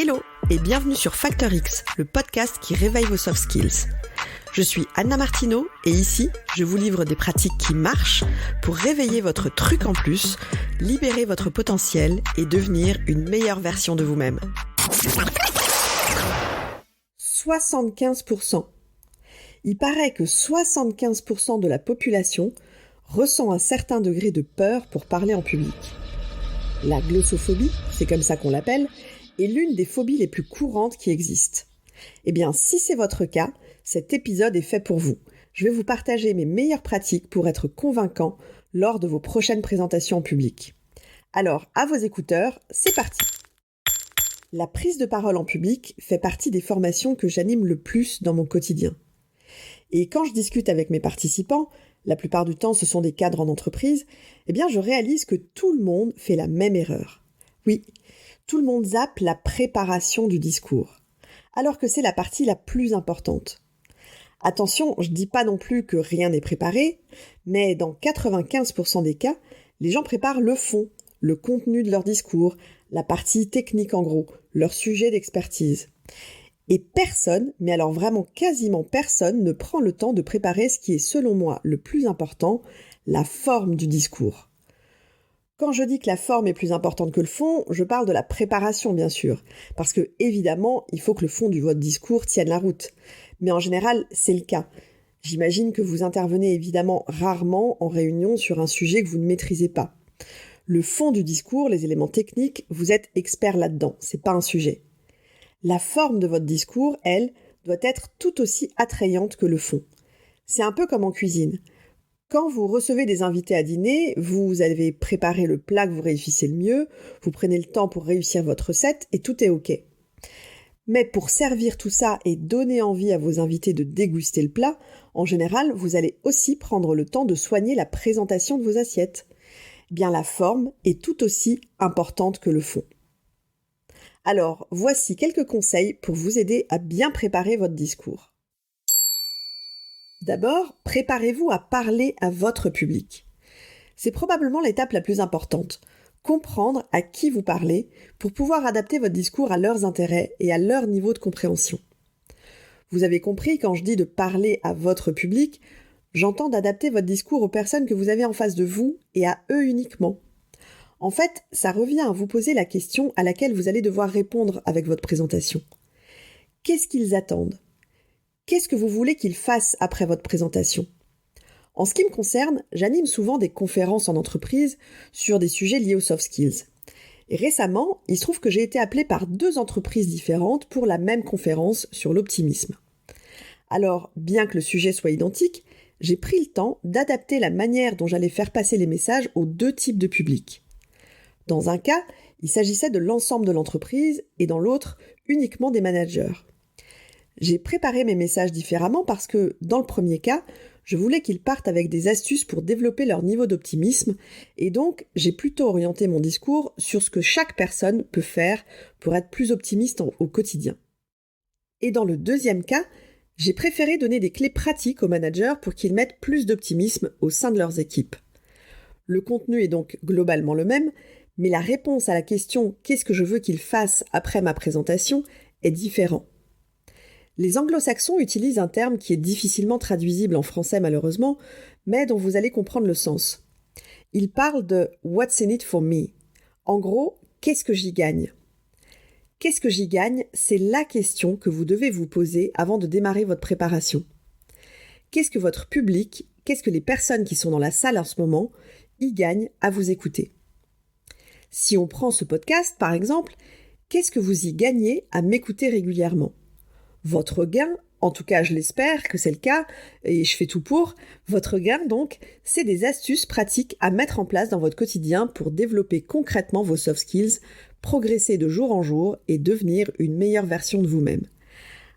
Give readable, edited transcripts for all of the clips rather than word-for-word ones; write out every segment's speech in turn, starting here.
Hello et bienvenue sur Factor X, le podcast qui réveille vos soft skills. Je suis Anna Martineau et ici, je vous livre des pratiques qui marchent pour réveiller votre truc en plus, libérer votre potentiel et devenir une meilleure version de vous-même. 75%. Il paraît que 75% de la population ressent un certain degré de peur pour parler en public. La glossophobie, c'est comme ça qu'on l'appelle, est l'une des phobies les plus courantes qui existent. Eh bien, si c'est votre cas, cet épisode est fait pour vous. Je vais vous partager mes meilleures pratiques pour être convaincant lors de vos prochaines présentations en public. Alors, à vos écouteurs, c'est parti! La prise de parole en public fait partie des formations que j'anime le plus dans mon quotidien. Et quand je discute avec mes participants, la plupart du temps ce sont des cadres en entreprise, eh bien je réalise que tout le monde fait la même erreur. Oui, tout le monde zappe la préparation du discours, alors que c'est la partie la plus importante. Attention, je dis pas non plus que rien n'est préparé, mais dans 95% des cas, les gens préparent le fond, le contenu de leur discours, la partie technique en gros, leur sujet d'expertise. Et personne, mais alors vraiment quasiment personne, ne prend le temps de préparer ce qui est selon moi le plus important, la forme du discours. Quand je dis que la forme est plus importante que le fond, je parle de la préparation bien sûr, parce que évidemment, il faut que le fond de votre discours tienne la route. Mais en général, c'est le cas. J'imagine que vous intervenez évidemment rarement en réunion sur un sujet que vous ne maîtrisez pas. Le fond du discours, les éléments techniques, vous êtes expert là-dedans, c'est pas un sujet. La forme de votre discours, elle, doit être tout aussi attrayante que le fond. C'est un peu comme en cuisine. Quand vous recevez des invités à dîner, vous avez préparé le plat que vous réussissez le mieux, vous prenez le temps pour réussir votre recette et tout est OK. Mais pour servir tout ça et donner envie à vos invités de déguster le plat, en général, vous allez aussi prendre le temps de soigner la présentation de vos assiettes. Eh bien, la forme est tout aussi importante que le fond. Alors, voici quelques conseils pour vous aider à bien préparer votre discours. D'abord, préparez-vous à parler à votre public. C'est probablement l'étape la plus importante. Comprendre à qui vous parlez pour pouvoir adapter votre discours à leurs intérêts et à leur niveau de compréhension. Vous avez compris, quand je dis de parler à votre public, j'entends d'adapter votre discours aux personnes que vous avez en face de vous et à eux uniquement. En fait, ça revient à vous poser la question à laquelle vous allez devoir répondre avec votre présentation. Qu'est-ce qu'ils attendent ? Qu'est-ce que vous voulez qu'ils fassent après votre présentation ? En ce qui me concerne, j'anime souvent des conférences en entreprise sur des sujets liés aux soft skills. Et récemment, il se trouve que j'ai été appelée par 2 entreprises différentes pour la même conférence sur l'optimisme. Alors, bien que le sujet soit identique, j'ai pris le temps d'adapter la manière dont j'allais faire passer les messages aux 2 types de publics. Dans un cas, il s'agissait de l'ensemble de l'entreprise et dans l'autre, uniquement des managers. J'ai préparé mes messages différemment parce que, dans le premier cas, je voulais qu'ils partent avec des astuces pour développer leur niveau d'optimisme et donc j'ai plutôt orienté mon discours sur ce que chaque personne peut faire pour être plus optimiste au quotidien. Et dans le deuxième cas, j'ai préféré donner des clés pratiques aux managers pour qu'ils mettent plus d'optimisme au sein de leurs équipes. Le contenu est donc globalement le même, mais la réponse à la question « Qu'est-ce que je veux qu'ils fassent après ma présentation ?» est différent. Les anglo-saxons utilisent un terme qui est difficilement traduisible en français malheureusement, mais dont vous allez comprendre le sens. Ils parlent de « What's in it for me ?» En gros, qu'est-ce que j'y gagne ? Qu'est-ce que j'y gagne ? C'est la question que vous devez vous poser avant de démarrer votre préparation. Qu'est-ce que votre public, qu'est-ce que les personnes qui sont dans la salle en ce moment, y gagnent à vous écouter ? Si on prend ce podcast, par exemple, qu'est-ce que vous y gagnez à m'écouter régulièrement ? Votre gain, en tout cas je l'espère que c'est le cas, et je fais tout pour, votre gain donc, c'est des astuces pratiques à mettre en place dans votre quotidien pour développer concrètement vos soft skills, progresser de jour en jour et devenir une meilleure version de vous-même.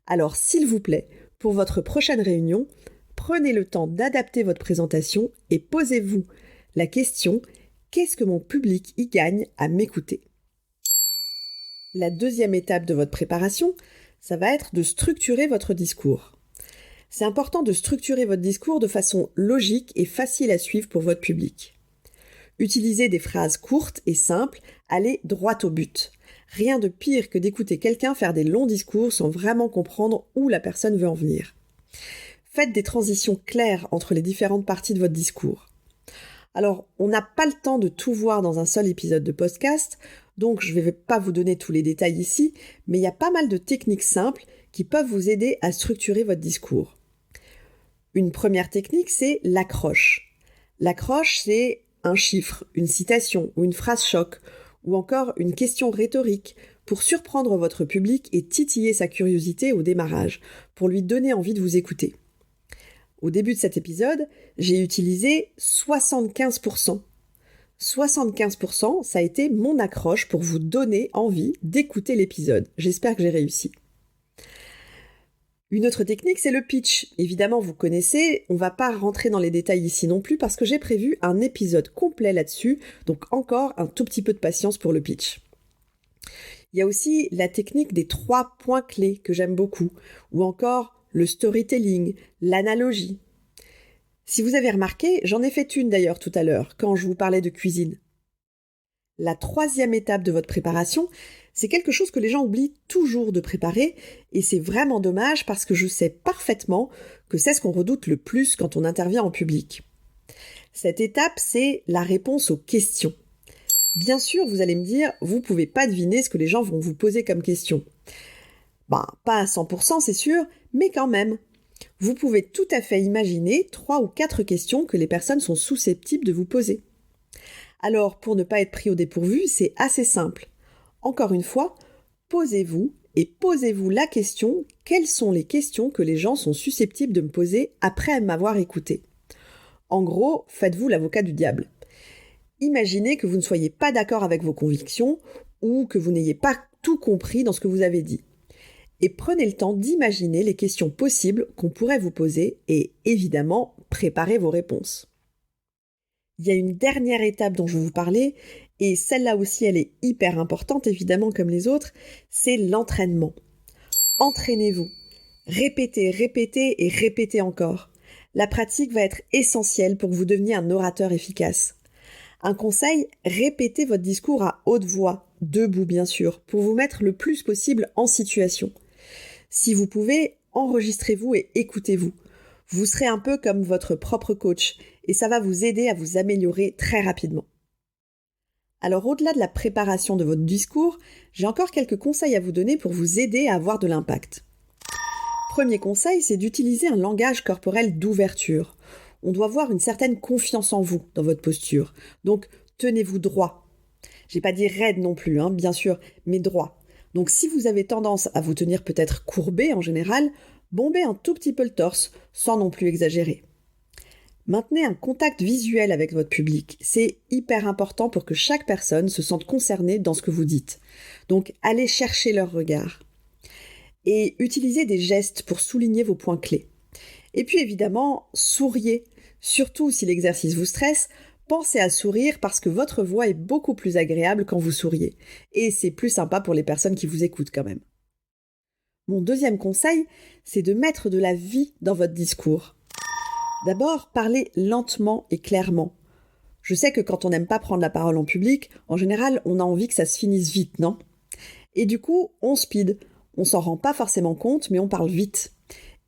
Alors s'il vous plaît, pour votre prochaine réunion, prenez le temps d'adapter votre présentation et posez-vous la question « Qu'est-ce que mon public y gagne à m'écouter ?» La deuxième étape de votre préparation, ça va être de structurer votre discours. C'est important de structurer votre discours de façon logique et facile à suivre pour votre public. Utilisez des phrases courtes et simples, allez droit au but. Rien de pire que d'écouter quelqu'un faire des longs discours sans vraiment comprendre où la personne veut en venir. Faites des transitions claires entre les différentes parties de votre discours. Alors, on n'a pas le temps de tout voir dans un seul épisode de podcast, donc je ne vais pas vous donner tous les détails ici, mais il y a pas mal de techniques simples qui peuvent vous aider à structurer votre discours. Une première technique, c'est l'accroche. L'accroche, c'est un chiffre, une citation ou une phrase choc, ou encore une question rhétorique pour surprendre votre public et titiller sa curiosité au démarrage, pour lui donner envie de vous écouter. Au début de cet épisode, j'ai utilisé 75%. 75%, ça a été mon accroche pour vous donner envie d'écouter l'épisode. J'espère que j'ai réussi. Une autre technique, c'est le pitch. Évidemment, vous connaissez, on va pas rentrer dans les détails ici non plus parce que j'ai prévu un épisode complet là-dessus, donc encore un tout petit peu de patience pour le pitch. Il y a aussi la technique des 3 points clés que j'aime beaucoup, ou encore le storytelling, l'analogie. Si vous avez remarqué, j'en ai fait une d'ailleurs tout à l'heure, quand je vous parlais de cuisine. La 3e étape de votre préparation, c'est quelque chose que les gens oublient toujours de préparer, et c'est vraiment dommage parce que je sais parfaitement que c'est ce qu'on redoute le plus quand on intervient en public. Cette étape, c'est la réponse aux questions. Bien sûr, vous allez me dire, vous pouvez pas deviner ce que les gens vont vous poser comme question. Pas à 100%, c'est sûr, mais quand même. Vous pouvez tout à fait imaginer 3 ou 4 questions que les personnes sont susceptibles de vous poser. Alors, pour ne pas être pris au dépourvu, c'est assez simple. Encore une fois, posez-vous la question, quelles sont les questions que les gens sont susceptibles de me poser après m'avoir écouté. En gros, faites-vous l'avocat du diable. Imaginez que vous ne soyez pas d'accord avec vos convictions ou que vous n'ayez pas tout compris dans ce que vous avez dit. Et prenez le temps d'imaginer les questions possibles qu'on pourrait vous poser et évidemment, préparez vos réponses. Il y a une dernière étape dont je vais vous parler, et celle-là aussi elle est hyper importante évidemment comme les autres, c'est l'entraînement. Entraînez-vous. Répétez, répétez et répétez encore. La pratique va être essentielle pour que vous deveniez un orateur efficace. Un conseil, répétez votre discours à haute voix, debout bien sûr, pour vous mettre le plus possible en situation. Si vous pouvez, enregistrez-vous et écoutez-vous. Vous serez un peu comme votre propre coach et ça va vous aider à vous améliorer très rapidement. Alors au-delà de la préparation de votre discours, j'ai encore quelques conseils à vous donner pour vous aider à avoir de l'impact. Premier conseil, c'est d'utiliser un langage corporel d'ouverture. On doit avoir une certaine confiance en vous dans votre posture. Donc tenez-vous droit. J'ai pas dit raide non plus, bien sûr, mais droit. Donc si vous avez tendance à vous tenir peut-être courbé en général, bombez un tout petit peu le torse, sans non plus exagérer. Maintenez un contact visuel avec votre public. C'est hyper important pour que chaque personne se sente concernée dans ce que vous dites. Donc allez chercher leur regard. Et utilisez des gestes pour souligner vos points clés. Et puis évidemment, souriez. Surtout si l'exercice vous stresse, pensez à sourire parce que votre voix est beaucoup plus agréable quand vous souriez. Et c'est plus sympa pour les personnes qui vous écoutent quand même. Mon deuxième conseil, c'est de mettre de la vie dans votre discours. D'abord, parlez lentement et clairement. Je sais que quand on n'aime pas prendre la parole en public, en général, on a envie que ça se finisse vite, non ? Et du coup, on speed. On s'en rend pas forcément compte, mais on parle vite.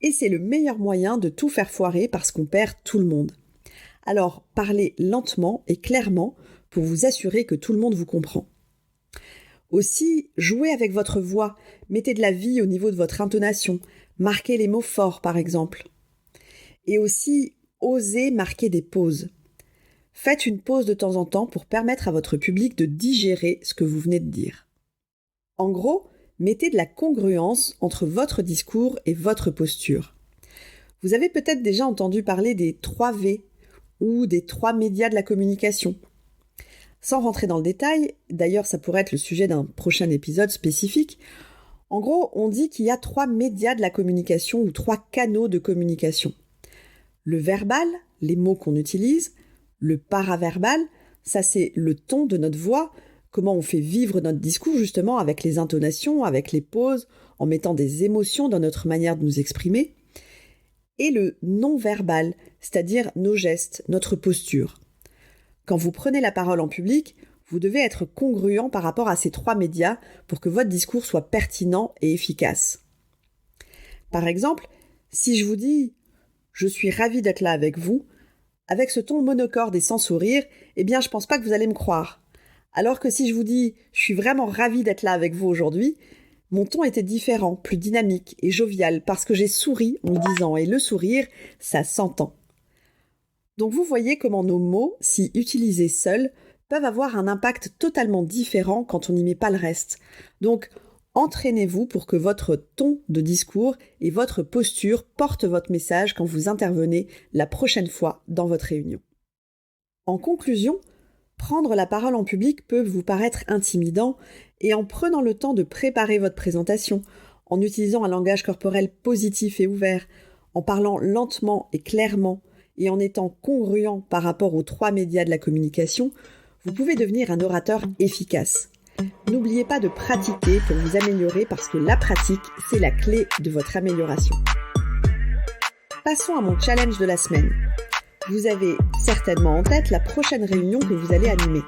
Et c'est le meilleur moyen de tout faire foirer parce qu'on perd tout le monde. Alors, parlez lentement et clairement pour vous assurer que tout le monde vous comprend. Aussi, jouez avec votre voix, mettez de la vie au niveau de votre intonation, marquez les mots forts par exemple. Et aussi, osez marquer des pauses. Faites une pause de temps en temps pour permettre à votre public de digérer ce que vous venez de dire. En gros, mettez de la congruence entre votre discours et votre posture. Vous avez peut-être déjà entendu parler des 3 V ou des 3 médias de la communication. Sans rentrer dans le détail, d'ailleurs ça pourrait être le sujet d'un prochain épisode spécifique, en gros on dit qu'il y a 3 médias de la communication ou 3 canaux de communication. Le verbal, les mots qu'on utilise, le paraverbal, ça c'est le ton de notre voix, comment on fait vivre notre discours justement avec les intonations, avec les pauses, en mettant des émotions dans notre manière de nous exprimer, et le non-verbal, c'est-à-dire nos gestes, notre posture. Quand vous prenez la parole en public, Vous devez être congruent par rapport à ces 3 médias pour que votre discours soit pertinent et efficace. Par exemple, si je vous dis « Je suis ravie d'être là avec vous », avec ce ton monocorde et sans sourire, je pense pas que vous allez me croire. Alors que si je vous dis « Je suis vraiment ravie d'être là avec vous aujourd'hui », mon ton était différent, plus dynamique et jovial parce que j'ai souri en le disant et le sourire, ça s'entend. Donc vous voyez comment nos mots, si utilisés seuls, peuvent avoir un impact totalement différent quand on n'y met pas le reste. Donc entraînez-vous pour que votre ton de discours et votre posture portent votre message quand vous intervenez la prochaine fois dans votre réunion. En conclusion, prendre la parole en public peut vous paraître intimidant et en prenant le temps de préparer votre présentation, en utilisant un langage corporel positif et ouvert, en parlant lentement et clairement et en étant congruent par rapport aux 3 médias de la communication, vous pouvez devenir un orateur efficace. N'oubliez pas de pratiquer pour vous améliorer parce que la pratique, c'est la clé de votre amélioration. Passons à mon challenge de la semaine. Vous avez certainement en tête la prochaine réunion que vous allez animer.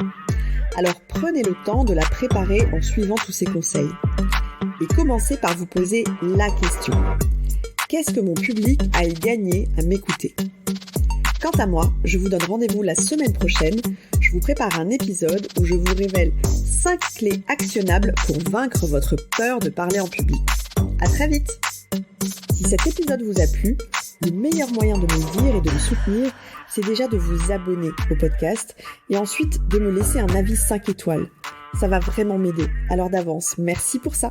Alors prenez le temps de la préparer en suivant tous ces conseils. Et commencez par vous poser la question. Qu'est-ce que mon public a à y gagner à m'écouter ? Quant à moi, je vous donne rendez-vous la semaine prochaine. Je vous prépare un épisode où je vous révèle 5 clés actionnables pour vaincre votre peur de parler en public. À très vite! Si cet épisode vous a plu, le meilleur moyen de me le dire et de me soutenir, c'est déjà de vous abonner au podcast et ensuite de me laisser un avis 5 étoiles. Ça va vraiment m'aider. Alors d'avance, merci pour ça!